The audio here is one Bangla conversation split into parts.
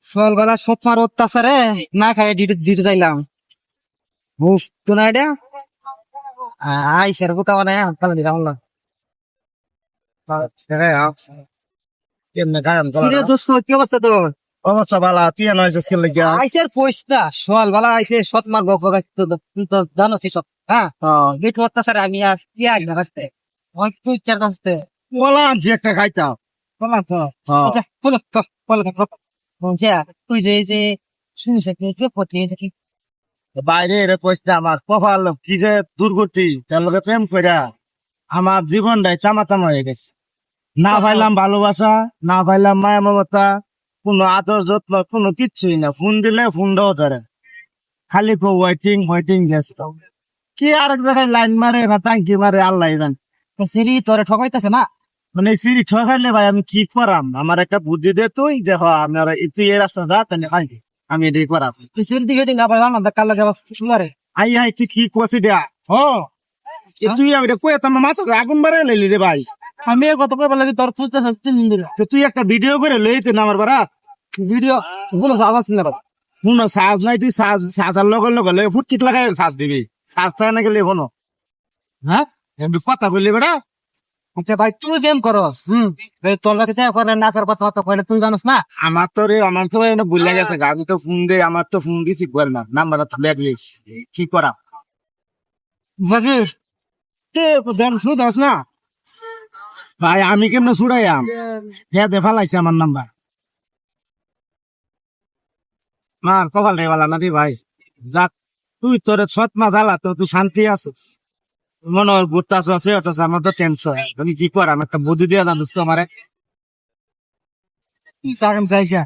সকালবেলা সৎমার অত্যাচারে না খাই ডিউটি যাইলাম বুঝতো না এটা আইসের বোকা মানে কাল দিলাম কেমনে গায়াম দোস্ত কি অবস্থা তো অবস্থা বালা তুই নয় স্কেল লাগিয়া আইসের পয়সা সকালবেলা আইসে সৎমার গপ জানো সব হ্যাঁ গেটু অত্যাচারে আমি আর কি আগ না রাখতে অনেক তুই চার আসতে বলা যে একটা খাইতাম বললাম তো আচ্ছা বলছে তুই যে এই যে শুনিস থাকি বাইরে এর পয়সা আমার কপাল কি যে দুর্গতি তার লগে প্রেম কইরা আমার জীবনটাই তামা হয়ে গেছে না পাইলাম ভালোবাসা না পাইলাম মায়া মমতা কোনো আদর যত্ন কোনো কিচ্ছুই না ফোন দিলে ফোনটাও ধরে খালি ওয়েটিং ব্যস্ত কি আর এক জায়গায় লাইন মারে না টাঙ্কি মারে আল্লাহ জান সিরি তোরে ঠকাইতেছে না মানে সিঁড়ি ঠকাইলে ভাই আমি কি করাম আমার একটা বুদ্ধি দে তুই যে আমার তুই এই রাস্তা যা তাহলে আমি এটাই করাম তুই সিরি দিকে দিন আবার না কাল লাগে শুনারে আই তুই কি কষি দেয়া তুই আমি কয়ে তোমার মাথা আগুন বাড়ে লাইলি রে ভাই আমি কত কই বলে তোর খুঁজতে 3 দিন দিল তো তুই একটা ভিডিও করে লইতে না আমার বারা ভিডিও কোনো সাজা ছিল না শুনো সাজ নাই তুই সাজার লগে লগে ফুটকিট লাগাই সাজ দিবি সাজ থাকে না গেলে কোনো হ্যাঁ এমনি কথা বললি বেটা আচ্ছা ভাই তুই প্রেম করস তোর কাছে করে না কর কথা কইলে তুই জানোস না আমার তো এনে ভুলে গেছে আমি তো ফোন দে আমার তো ফোন দিছি বল না নাম্বারটা তো ব্যাকলিস কি করা বুঝিস তে দেন শুধাস না ভাই আমি কেমনে ছুড়াইয়াম হ্যাঁ দে ফালাইছে আমার নাম্বার মার কপাল রে বালা না দি ভাই যাক তুই তোর 7 মাস জ্বালা তো তুই শান্তি আছিস মনে হয় ঘুরতাছ আছে অথচ আমার তো টেনশন আমি কি করাম একটা বুদ্ধি দিয়ে জানিস তো আমারে কি কারণ জায়গা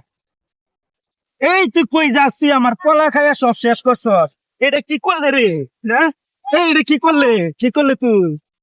এই তুই কই যাস তুই আমার কলা খাইয়া সব শেষ করছস এটা কি করলে রে না এটা কি করলে তুই